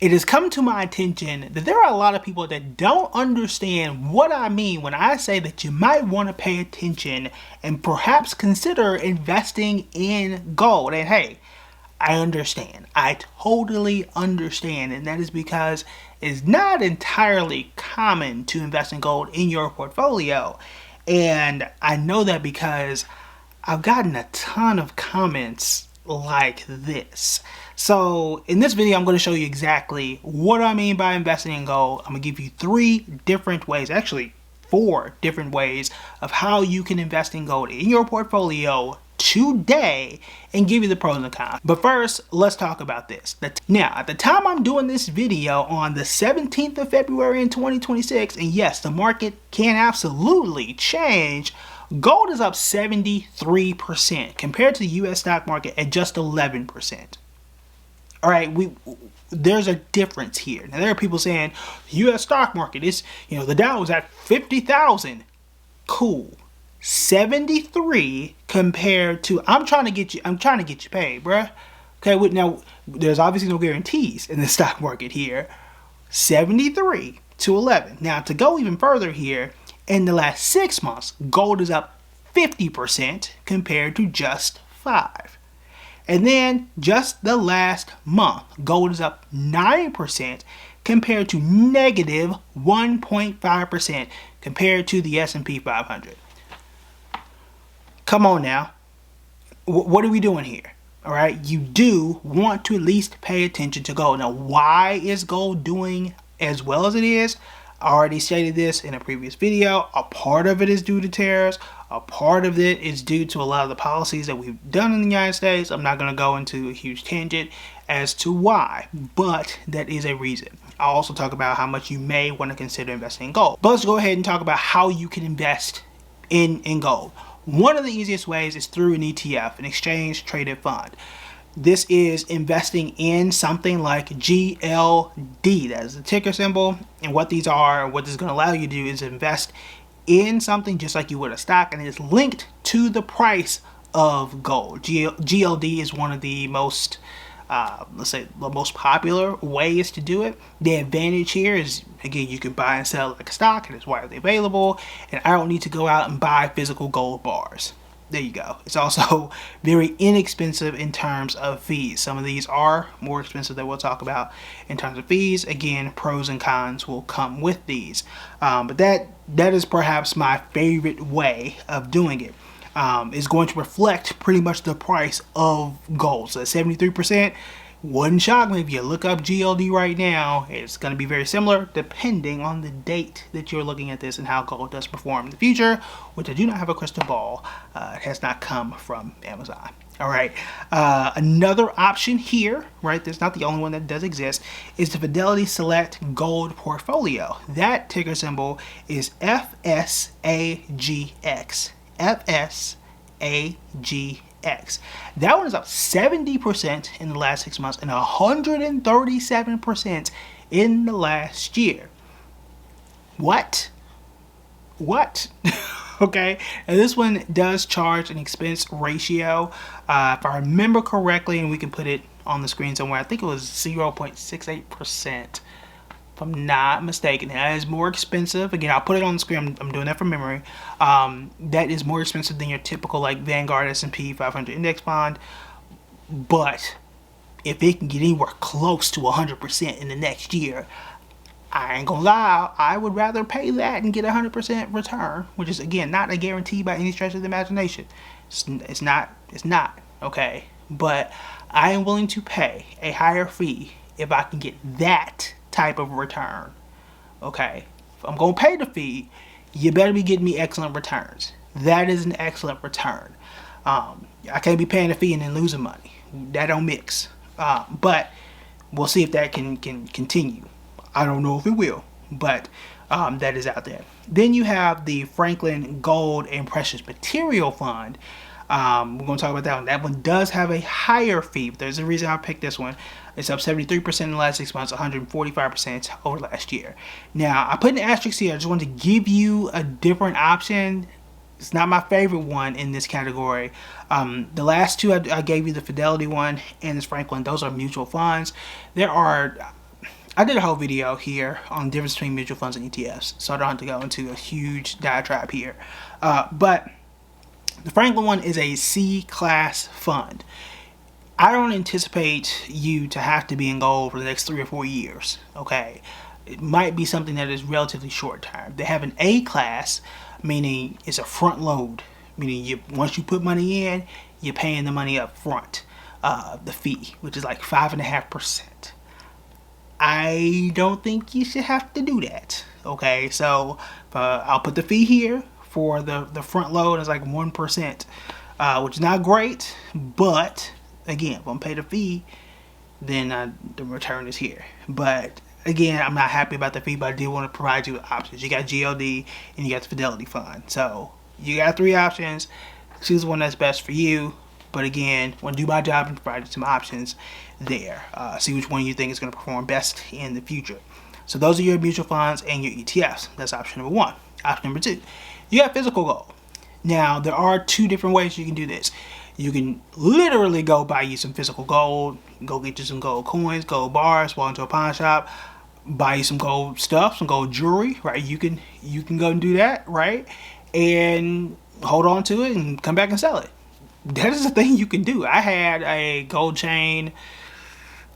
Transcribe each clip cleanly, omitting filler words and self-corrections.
It has come to my attention that there are a lot of people that don't understand what I mean when I say that you might want to pay attention and perhaps consider investing in gold. And hey, I understand. I totally understand. And that is because it's not entirely common to invest in gold in your portfolio. And I know that because I've gotten a ton of comments like this. So in this video, I'm going to show you exactly what I mean by investing in gold. I'm going to give you 3 different ways, actually 4 different ways of how you can invest in gold in your portfolio today and give you the pros and cons. But first, let's talk about this. Now, at the time I'm doing this video on the 17th of February in 2026, and yes, the market can absolutely change, gold is up 73% compared to the US stock market at just 11%. All right, there's a difference here. Now there are people saying the US stock market is, the Dow was at 50,000. Cool. 73 compared to I'm trying to get you paid, bruh. Okay, now there's obviously no guarantees in the stock market here. 73 to 11. Now to go even further here, in the last 6 months, gold is up 50% compared to just 5. And then just the last month, gold is up 9% compared to negative 1.5% compared to the S&P 500. Come on now. What are we doing here? All right, you do want to at least pay attention to gold. Now, why is gold doing as well as it is? I already stated this in a previous video. A part of it is due to tariffs. A part of it is due to a lot of the policies that we've done in the United States. I'm not going to go into a huge tangent as to why, but that is a reason. I'll also talk about how much you may want to consider investing in gold. But let's go ahead and talk about how you can invest in gold. One of the easiest ways is through an ETF, an exchange traded fund. This is investing in something like GLD. That is the ticker symbol. And what these are, what this is going to allow you to do is invest in something just like you would a stock, and it's linked to the price of gold. GLD is one of the most, let's say, the most popular ways to do it. The advantage here is, again, you can buy and sell like a stock, and it's widely available, and I don't need to go out and buy physical gold bars. There you go. It's also very inexpensive in terms of fees. Some of these are more expensive that we'll talk about in terms of fees. Again, pros and cons will come with these. But that is perhaps my favorite way of doing it. Is going to reflect pretty much the price of gold. So 73%. Wouldn't shock me if you look up GLD right now. It's going to be very similar depending on the date that you're looking at this and how gold does perform in the future, which I do not have a crystal ball. It has not come from Amazon. All right. Another option here, right, that's not the only one that does exist, is the Fidelity Select Gold Portfolio. That ticker symbol is FSAGX. FSAGX. That one is up 70% in the last 6 months and 137% in the last year. What? Okay, and this one does charge an expense ratio. If I remember correctly, and we can put it on the screen somewhere, I think it was 0.68%. If I'm not mistaken. That is more expensive. Again, I'll put it on the screen. I'm doing that from memory. That is more expensive than your typical like Vanguard S&P 500 index fund. But if it can get anywhere close to 100% in the next year, I ain't gonna lie, I would rather pay that and get 100% return, which is, again, not a guarantee by any stretch of the imagination. It's not, okay? But I am willing to pay a higher fee if I can get that type of return. Okay, if I'm gonna pay the fee, you better be getting me excellent returns. That is an excellent return. I can't be paying a fee and then losing money. That don't mix. But we'll see if that can continue. I don't know if it will, but that is out there. Then you have the Franklin Gold and Precious Material Fund. We're going to talk about that one. That one does have a higher fee, but there's a reason I picked this one. It's up 73% in the last 6 months, 145% over last year. Now, I put an asterisk here. I just wanted to give you a different option. It's not my favorite one in this category. The last two I gave you, the Fidelity one and this Franklin, those are mutual funds. There are I did a whole video here on the difference between mutual funds and ETFs, so I don't have to go into a huge diatribe here. But the Franklin one is a C-class fund. I don't anticipate you to have to be in gold for the next 3 or 4 years, okay? It might be something that is relatively short term. They have an A class, meaning it's a front load, meaning once you put money in, you're paying the money up front, the fee, which is like 5.5%. I don't think you should have to do that. Okay, so I'll put the fee here for the front load is like 1%, which is not great, but again, if I'm pay the fee, then the return is here. But again, I'm not happy about the fee, but I do want to provide you options. You got GLD and you got the Fidelity Fund, so you got 3 options. Choose one that's best for you. But again, want to do my job and provide you some options there. See which one you think is going to perform best in the future. So those are your mutual funds and your ETFs. That's option number 1. Option number 2, you have physical gold. Now, there are 2 different ways you can do this. You can literally go buy you some physical gold, go get you some gold coins, gold bars, walk into a pawn shop, buy you some gold stuff, some gold jewelry, right? You can go and do that, right? And hold on to it and come back and sell it. That is a thing you can do. I had a gold chain.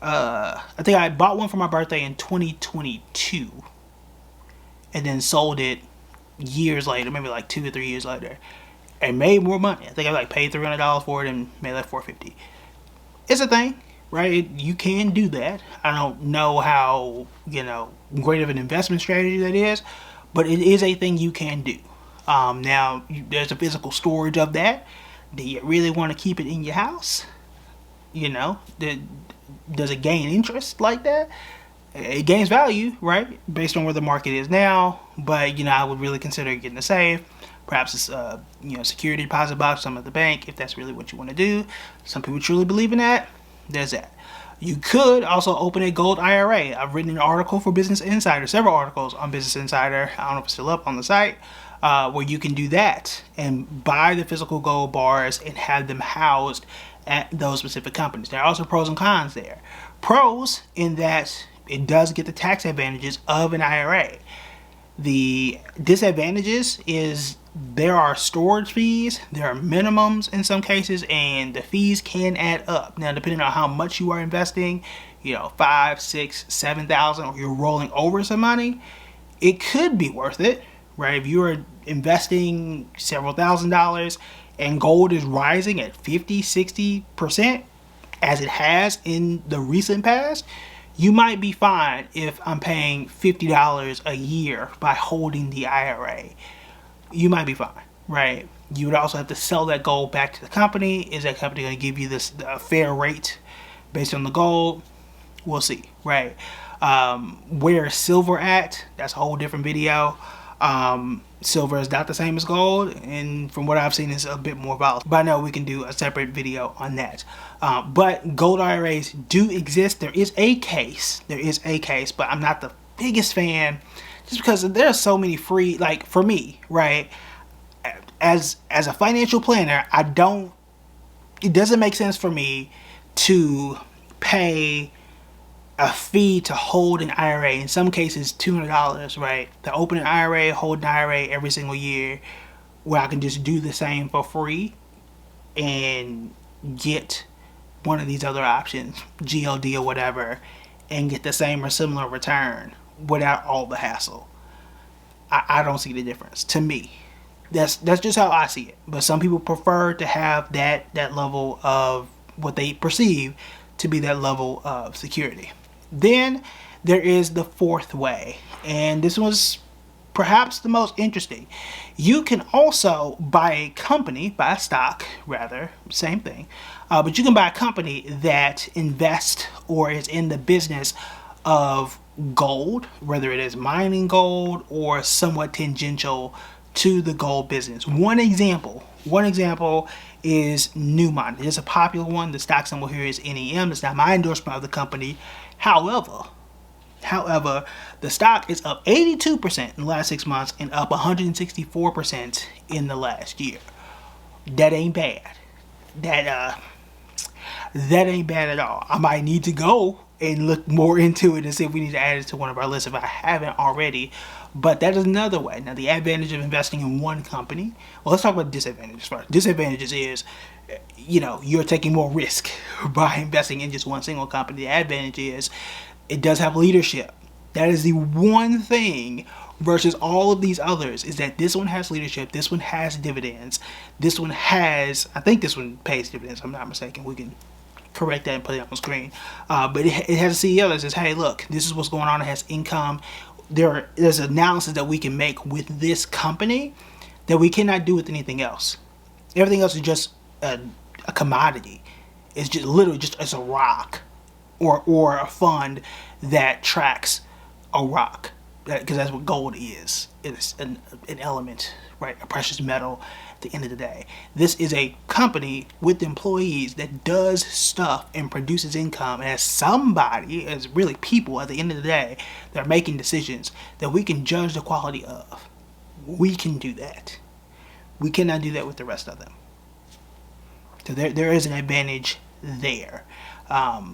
I think I bought one for my birthday in 2022, and then sold it years later, maybe like 2 or 3 years later, and made more money. I think I like paid $300 for it and made like $450. It's a thing, right? You can do that. I don't know how great of an investment strategy that is, but it is a thing you can do. Now there's a physical storage of that. Do you really want to keep it in your house? Does it gain interest like that? It gains value, right, based on where the market is now. But I would really consider getting a safe. Perhaps it's security deposit box, some at the bank, if that's really what you want to do. Some people truly believe in that. There's that. You could also open a gold IRA. I've written an article for Business Insider, several articles on Business Insider. I don't know if it's still up on the site. Where you can do that and buy the physical gold bars and have them housed at those specific companies. There are also pros and cons there. Pros in that it does get the tax advantages of an IRA. The disadvantages is there are storage fees, there are minimums in some cases, and the fees can add up. Now, depending on how much you are investing, 5, 6, 7,000, or you're rolling over some money, it could be worth it. Right, if you are investing several $1,000s and gold is rising at 50, 60%, as it has in the recent past, you might be fine if I'm paying $50 a year by holding the IRA. You might be fine, right? You would also have to sell that gold back to the company. Is that company going to give you this fair rate based on the gold? We'll see, right? Where is silver at? That's a whole different video. Silver is not the same as gold, and from what I've seen, it's a bit more volatile. But I know we can do a separate video on that. But gold IRAs do exist. There is a case, but I'm not the biggest fan, just because there are so many free. Like for me, right? As a financial planner, it doesn't make sense for me to pay a fee to hold an IRA, in some cases $200, right? To open an IRA, hold an IRA every single year, where I can just do the same for free and get one of these other options, GLD or whatever, and get the same or similar return without all the hassle. I don't see the difference. To me, that's just how I see it. But some people prefer to have that level of what they perceive to be that level of security. Then there is the 4th way, and this was perhaps the most interesting. You can also buy a stock, same thing, but you can buy a company that invests or is in the business of gold, whether it is mining gold or somewhat tangential to the gold business. One example is Newmont. It's a popular one. The stock symbol here is NEM. It's not my endorsement of the company. However, the stock is up 82% in the last 6 months and up 164% in the last year. That ain't bad. That ain't bad at all. I might need to go and look more into it and see if we need to add it to one of our lists if I haven't already. But that is another way. Now, the advantage of investing in one company. Well, let's talk about disadvantages first. Disadvantages is, you're taking more risk by investing in just one single company. The advantage is it does have leadership. That is the one thing versus all of these others, is that this one has leadership, this one has dividends, this one has, I think this one pays dividends, if I'm not mistaken. We can correct that and put it on the screen. But it has a CEO that says, hey, look, this is what's going on. It has income. There's analysis that we can make with this company that we cannot do with anything else. Everything else is just a commodity. It's just literally just as a rock or a fund that tracks a rock, because that's what gold is. It's an element, right? A precious metal at the end of the day. This is a company with employees that does stuff and produces income, and as somebody, as really people at the end of the day, that are making decisions that we can judge the quality of. We can do that. We cannot do that with the rest of them. So there is an advantage there.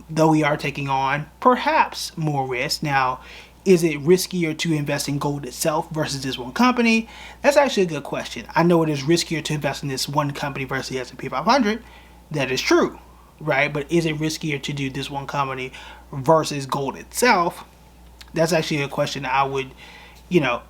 Though we are taking on perhaps more risk. Now, is it riskier to invest in gold itself versus this one company? That's actually a good question. I know it is riskier to invest in this one company versus the S&P 500. That is true, right? But is it riskier to do this one company versus gold itself? That's actually a question I would,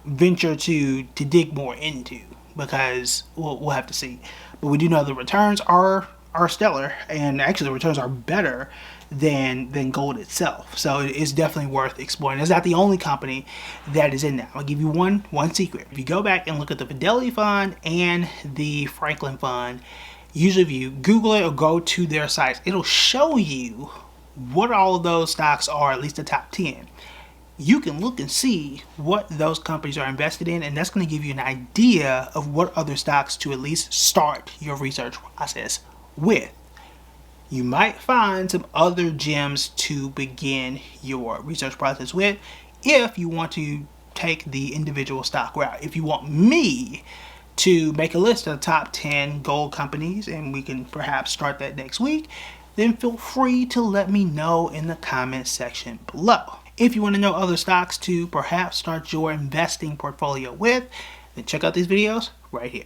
venture to dig more into, because we'll have to see. But we do know the returns are stellar, and actually the returns are better than gold itself. So it's definitely worth exploring. It's not the only company that is in that. I'll give you one secret. If you go back and look at the Fidelity Fund and the Franklin Fund, usually if you Google it or go to their sites, it'll show you what all of those stocks are, at least the top 10. You can look and see what those companies are invested in, and that's going to give you an idea of what other stocks to at least start your research process with. You might find some other gems to begin your research process with if you want to take the individual stock route. If you want me to make a list of the top 10 gold companies, and we can perhaps start that next week, then feel free to let me know in the comments section below. If you want to know other stocks to perhaps start your investing portfolio with, then check out these videos right here.